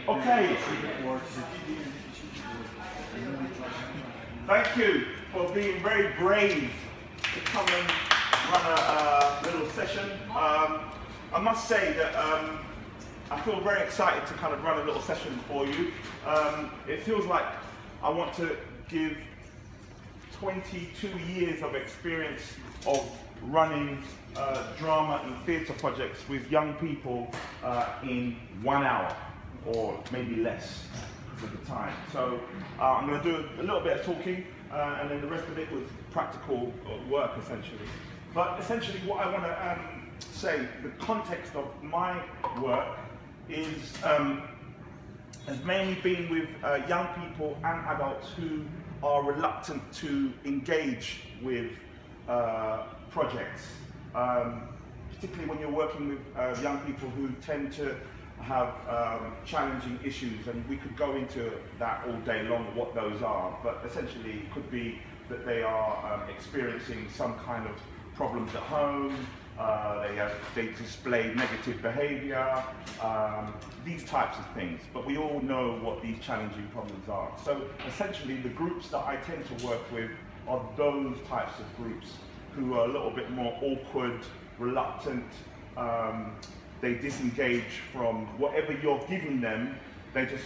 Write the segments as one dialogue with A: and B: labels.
A: Okay. Thank you for being very brave to come and run a little session. I must say that I feel very excited to kind of run a little session for you. It feels like I want to give 22 years of experience of running drama and theatre projects with young people in 1 hour or maybe less of the time. So I'm going to do a little bit of talking and then the rest of it was practical work essentially. But essentially what I want to say, the context of my work is has mainly been with young people and adults who are reluctant to engage with projects, particularly when you're working with young people who tend to have challenging issues, and we could go into that all day long, what those are, but essentially it could be that they are experiencing some kind of problems at home, they display negative behaviour, these types of things, but we all know what these challenging problems are. So essentially the groups that I tend to work with are those types of groups who are a little bit more awkward, reluctant, they disengage from whatever you're giving them, they just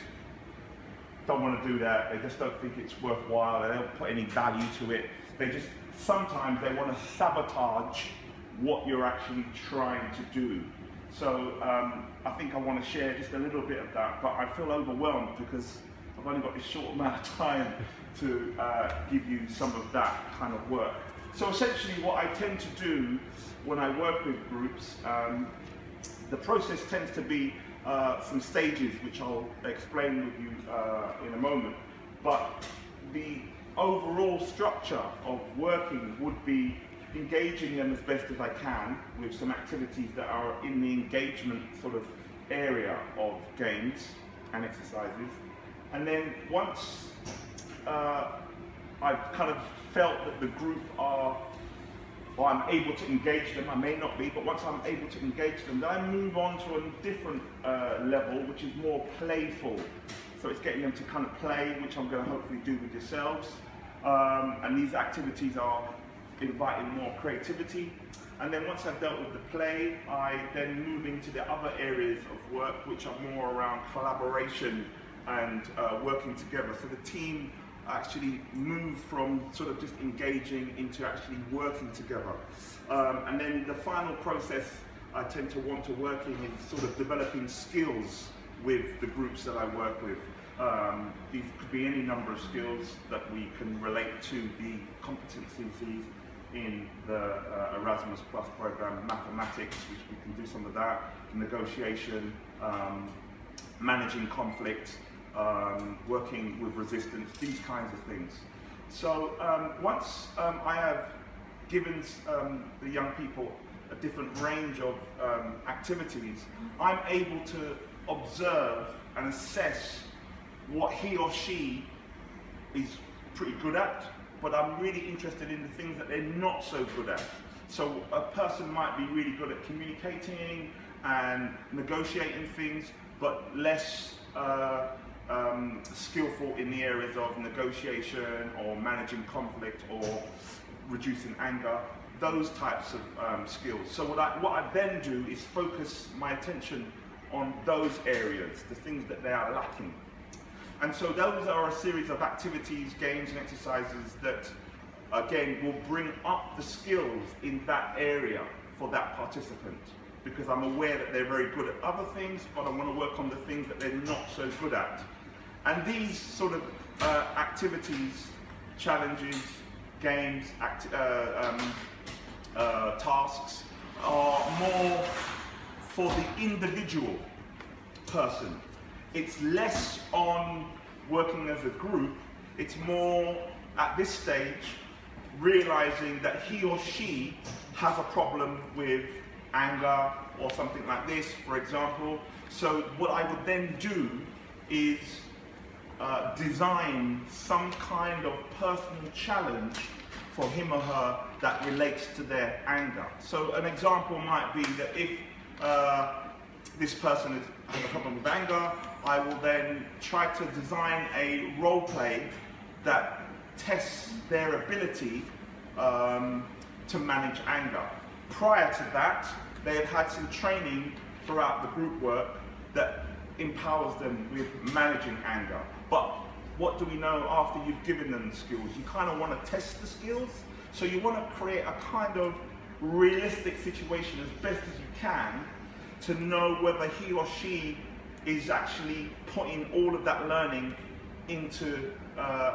A: don't want to do that, they just don't think it's worthwhile, they don't put any value to it, they just, sometimes they want to sabotage what you're actually trying to do. So I think I want to share just a little bit of that, but I feel overwhelmed because I've only got this short amount of time to give you some of that kind of work. So essentially what I tend to do when I work with groups, the process tends to be some stages which I'll explain with you in a moment, but the overall structure of working would be engaging them as best as I can with some activities that are in the engagement sort of area of games and exercises. And then once I've kind of felt that the group are, or I'm able to engage them, I may not be, but once I'm able to engage them, then I move on to a different level, which is more playful. So it's getting them to kind of play, which I'm going to hopefully do with yourselves. And these activities are inviting more creativity. And then once I've dealt with the play, I then move into the other areas of work, which are more around collaboration and working together. So the team actually move from sort of just engaging into actually working together. And then the final process I tend to want to work in is sort of developing skills with the groups that I work with. These could be any number of skills that we can relate to the competencies in the Erasmus Plus program, mathematics, which we can do some of that, negotiation, managing conflict, working with resistance, these kinds of things. So once I have given the young people a different range of activities, I'm able to observe and assess what he or she is pretty good at, but I'm really interested in the things that they're not so good at. So a person might be really good at communicating and negotiating things, but less skillful in the areas of negotiation or managing conflict or reducing anger, those types of skills. So what I then do is focus my attention on those areas, the things that they are lacking. And so those are a series of activities, games and exercises that, again, will bring up the skills in that area for that participant. Because I'm aware that they're very good at other things, but I want to work on the things that they're not so good at. And these sort of activities, challenges, games, tasks are more for the individual person. It's less on working as a group, it's more at this stage realizing that he or she has a problem with anger or something like this, for example. So what I would then do is design some kind of personal challenge for him or her that relates to their anger. So an example might be that if this person has a problem with anger, I will then try to design a role play that tests their ability to manage anger. Prior to that, they have had some training throughout the group work that empowers them with managing anger. But what do we know after you've given them the skills? You kind of want to test the skills. So you want to create a kind of realistic situation as best as you can to know whether he or she is actually putting all of that learning into,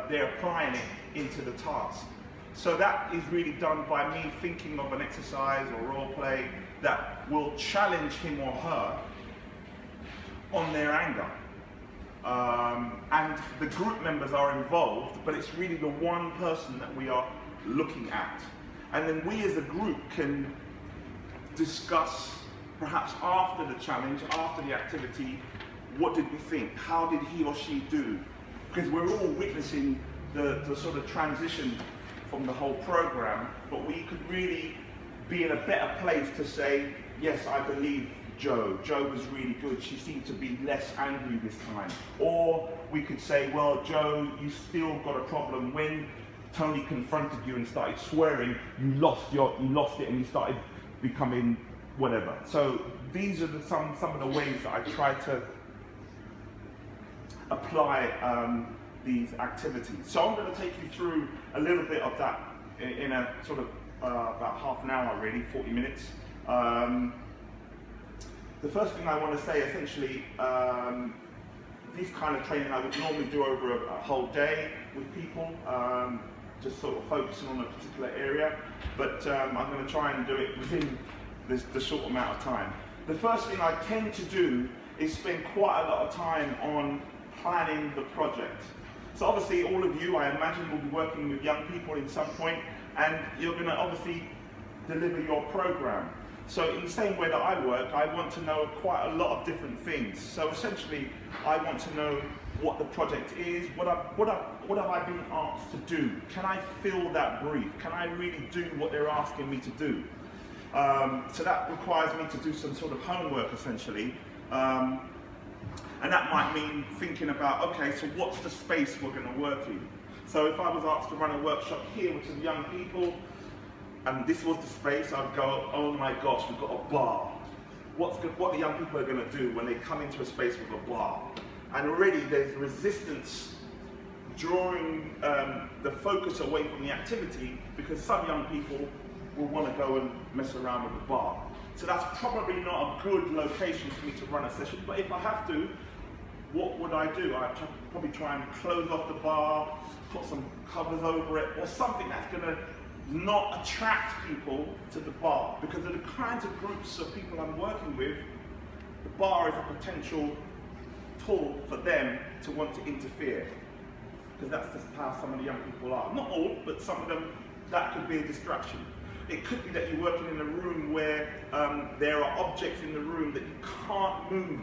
A: they're applying it into the task. So that is really done by me thinking of an exercise or role play that will challenge him or her on their anger. And the group members are involved, but it's really the one person that we are looking at. And then we as a group can discuss, perhaps after the challenge, after the activity, what did we think? How did he or she do? Because we're all witnessing the sort of transition from the whole program, but we could really be in a better place to say, yes, I believe Jo was really good. She seemed to be less angry this time. Or we could say, well, Jo, you still got a problem. When Tony confronted you and started swearing, you lost it and you started becoming whatever. So these are some of the ways that I try to apply these activities. So I'm going to take you through a little bit of that in a sort of about half an hour, really, 40 minutes. The first thing I want to say, essentially, this kind of training I would normally do over a whole day with people, just sort of focusing on a particular area, but I'm going to try and do it within the short amount of time. The first thing I tend to do is spend quite a lot of time on planning the project. So obviously all of you, I imagine, will be working with young people in some point, and you're going to obviously deliver your program. So in the same way that I work, I want to know quite a lot of different things. So essentially, I want to know what the project is, what have I been asked to do? Can I fill that brief? Can I really do what they're asking me to do? So that requires me to do some sort of homework, essentially. And that might mean thinking about, okay, so what's the space we're going to work in? So if I was asked to run a workshop here with some young people, and this was the space, I'd go, oh my gosh, we've got a bar. What the young people are going to do when they come into a space with a bar? And already there's resistance drawing the focus away from the activity, because some young people will want to go and mess around with the bar. So that's probably not a good location for me to run a session, but if I have to, what would I do? I'd probably try and close off the bar, put some covers over it, or something that's going to not attract people to the bar, because of the kinds of groups of people I'm working with, the bar is a potential tool for them to want to interfere, because that's just how some of the young people are. Not all, but some of them, that could be a distraction. It could be that you're working in a room where there are objects in the room that you can't move.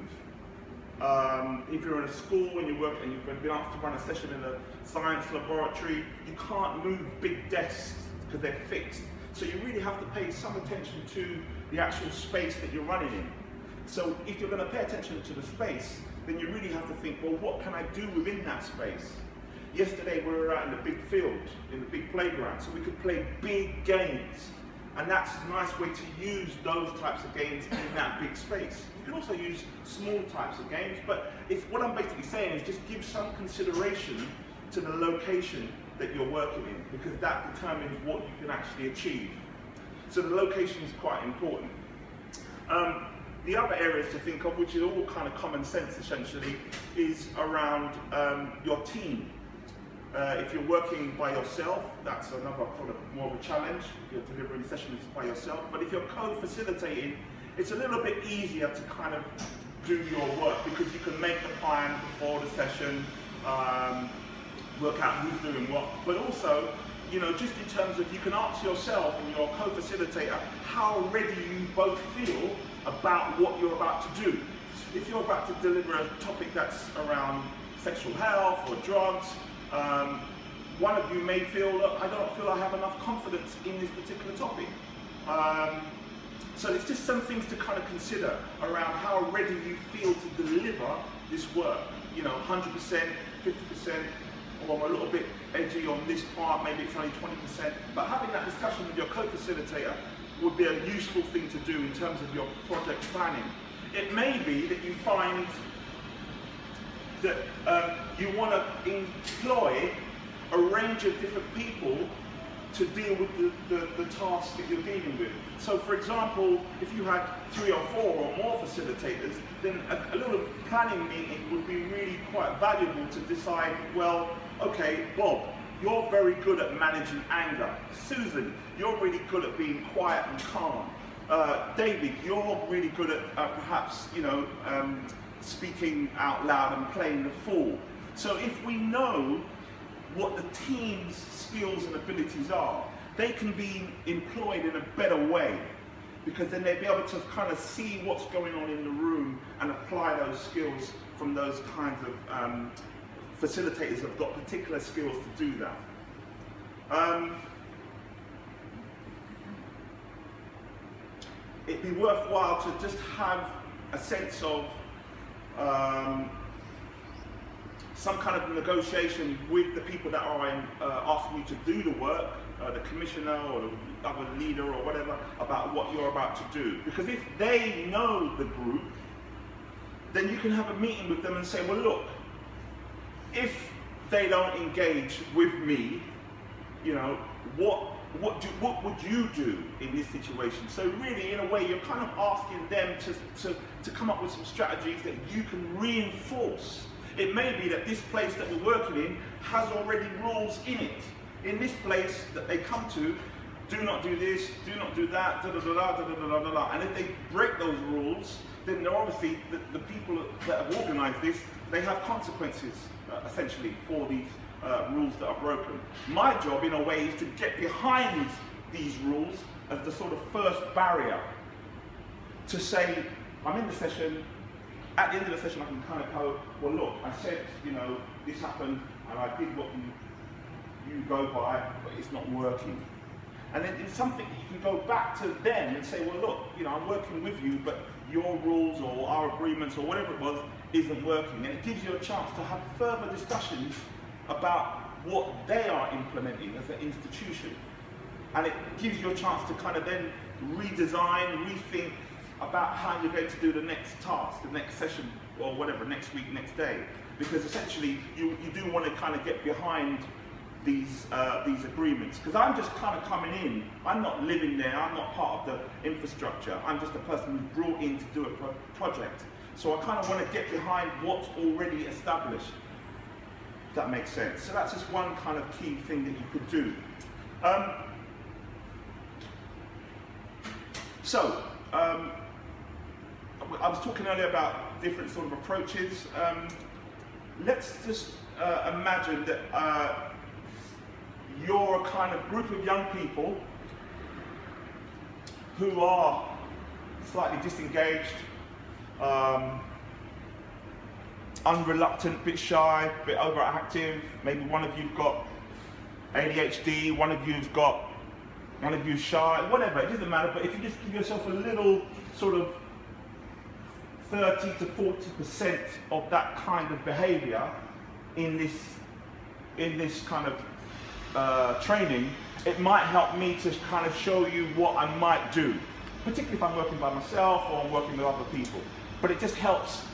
A: If you're in a school and you work and you've been asked to run a session in a science laboratory, you can't move big desks because they're fixed. So you really have to pay some attention to the actual space that you're running in. So if you're going to pay attention to the space, then you really have to think, well, what can I do within that space? Yesterday we were out in the big field, in the big playground, so we could play big games. And that's a nice way to use those types of games in that big space. You can also use small types of games, but what I'm basically saying is just give some consideration to the location that you're working in, because that determines what you can actually achieve. So the location is quite important. The other areas to think of, which is all kind of common sense essentially, is around your team. If you're working by yourself, that's another kind of more of a challenge. If you're delivering sessions by yourself, but if you're co-facilitating, it's a little bit easier to kind of do your work, because you can make the plan before the session, work out who's doing what, but also, you know, just in terms of, you can ask yourself and your co-facilitator how ready you both feel about what you're about to do. If you're about to deliver a topic that's around sexual health or drugs, one of you may feel, look, I don't feel I have enough confidence in this particular topic. So it's just some things to kind of consider around how ready you feel to deliver this work. You know, 100%, 50%, or I'm a little bit edgy on this part, maybe it's only 20%. But having that discussion with your co-facilitator would be a useful thing to do in terms of your project planning. It may be that you find that you want to employ a range of different people to deal with the task that you're dealing with. So for example, if you had 3 or 4 or more facilitators, then a little planning meeting would be really quite valuable to decide, well, okay, Bob, you're very good at managing anger. Susan, you're really good at being quiet and calm. David, you're really good at perhaps, you know, speaking out loud and playing the fool. So if we know what the team's skills and abilities are, they can be employed in a better way, because then they'll be able to kind of see what's going on in the room and apply those skills from those kinds of facilitators have got particular skills to do that. It'd be worthwhile to just have a sense of some kind of negotiation with the people that are asking you to do the work, the commissioner or the other leader or whatever, about what you're about to do. Because if they know the group, then you can have a meeting with them and say, well, look, if they don't engage with me, you know, what would you do in this situation? So really, in a way, you're kind of asking them to come up with some strategies that you can reinforce. It may be that this place that we're working in has already rules in it. In this place that they come to, do not do this, do not do that, da da da da da da da da. And if they break those rules, then they're obviously the people that have organised this, they have consequences essentially for these rules that are broken. My job, in a way, is to get behind these rules as the sort of first barrier to say, I'm in the session. At the end of the session, I can kind of go, well, look, I said, you know, this happened, and I did what you go by, but it's not working. And then it's something that you can go back to them and say, well, look, you know, I'm working with you, but your rules or our agreements or whatever it was isn't working. And it gives you a chance to have further discussions about what they are implementing as an institution. And it gives you a chance to kind of then redesign, rethink about how you're going to do the next task, the next session, or whatever, next week, next day. Because essentially, you do want to kind of get behind these agreements. Because I'm just kind of coming in, I'm not living there, I'm not part of the infrastructure, I'm just a person who's brought in to do a project. So I kind of want to get behind what's already established, if that makes sense. So that's just one kind of key thing that you could do. I was talking earlier about different sort of approaches. Let's just imagine that you're a kind of group of young people who are slightly disengaged, unreluctant, a bit shy, a bit overactive. Maybe one of you've got ADHD, one of you's shy, whatever, it doesn't matter. But if you just give yourself a little sort of 30 to 40% of that kind of behavior in this kind of training, it might help me to kind of show you what I might do, particularly if I'm working by myself or I'm working with other people. But it just helps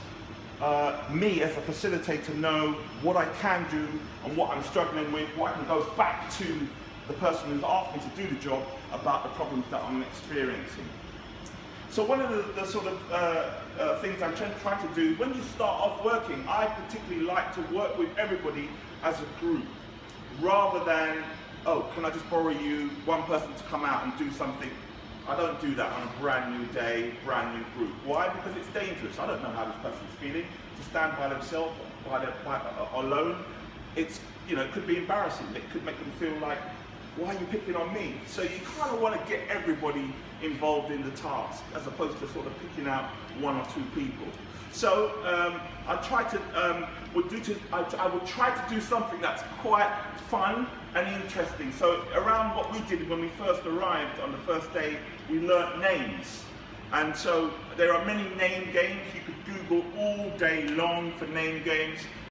A: me as a facilitator know what I can do and what I'm struggling with, what I can go back to the person who's asked me to do the job about the problems that I'm experiencing. So one of the sort of things I'm trying to do, when you start off working, I particularly like to work with everybody as a group, rather than, oh, can I just borrow you one person to come out and do something? I don't do that on a brand new day, brand new group. Why? Because it's dangerous. I don't know how this person's feeling. To stand by themselves, alone, it's, you know, it could be embarrassing. It could make them feel like, why are you picking on me? So you kind of want to get everybody involved in the task, as opposed to sort of picking out one or two people. So I would try to do something that's quite fun and interesting. So around what we did when we first arrived on the first day, we learnt names. And so there are many name games. You could Google all day long for name games.